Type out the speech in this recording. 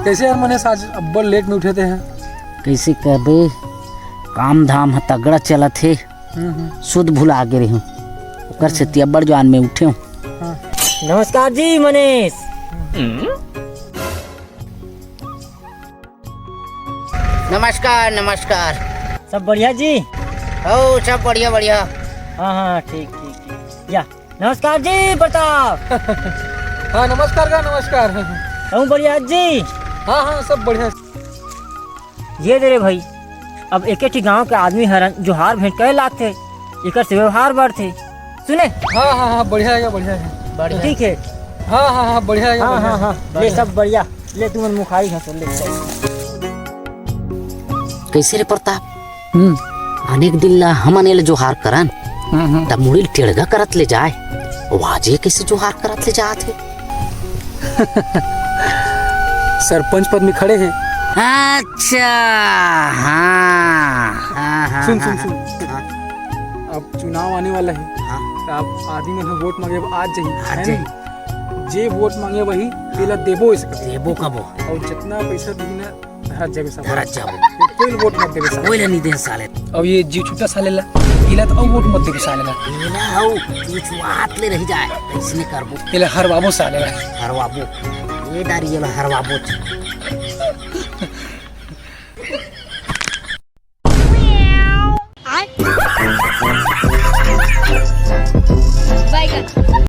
कैसे यार मनीष आज अब्बड़ लेट में उठे थे हैं? कैसे करबे, काम धाम है तगड़ा चलत है। सुध भुला गे रही हूँ ओकर से तिब्बड़ जवान में उठे हूँ। नमस्कार जी मनीष। नमस्कार नमस्कार। सब बढ़िया जी? हो सब बढ़िया बढ़िया। हाँ हाँ ठीक ठीक ठीक। या नमस्कार जी प्रताप। हाँ नमस्कार का नमस्कार। हूँ बढ़िया जी। हाँ हाँ सब बढ़िया। ये दे रे भाई, अब एक एक गांव के आदमी हरन जो हार भेंट करे लाते एक से व्यवहार बढ़ते सुने। हाँ हाँ हाँ बढ़िया है बढ़िया है बढ़िया ठीक है। हाँ हाँ हाँ बढ़िया है हाँ बढ़िया हाँ है। हाँ ले सब बढ़िया। ले तुम मुखारी घसो ले। कैसे रे प्रताप, अनेक दिन ला हम अनेल जोहार करन तब मुड़ी टेढ़गा करत ले जाए, वाजे कैसे जोहार करत ले जात है। सरपंच पद में खड़े हैं। अच्छा हाँ हाँ हाँ सुन हाँ, सुन सुन हाँ, अब चुनाव आने वाला है। हाँ, तो आप आदमी में वोट मांगे आज जाइए आज है जाइए। नहीं? जे वोट मांगे वही तेला देबो इसका। देबो कबो और जितना पैसा दी ना धरत जाबे सब। धरत जाबो। कोई वोट मत देबे सब। कोई ले नहीं दे साले। अब ये जीव छूटा साले ला इला तो वोट मत देबे साले ला। इला हो तू हाथ ले रही जाए इसने करबो इला हर बाबू साले ला। हरवाबो ये डारी ये हरवाबो।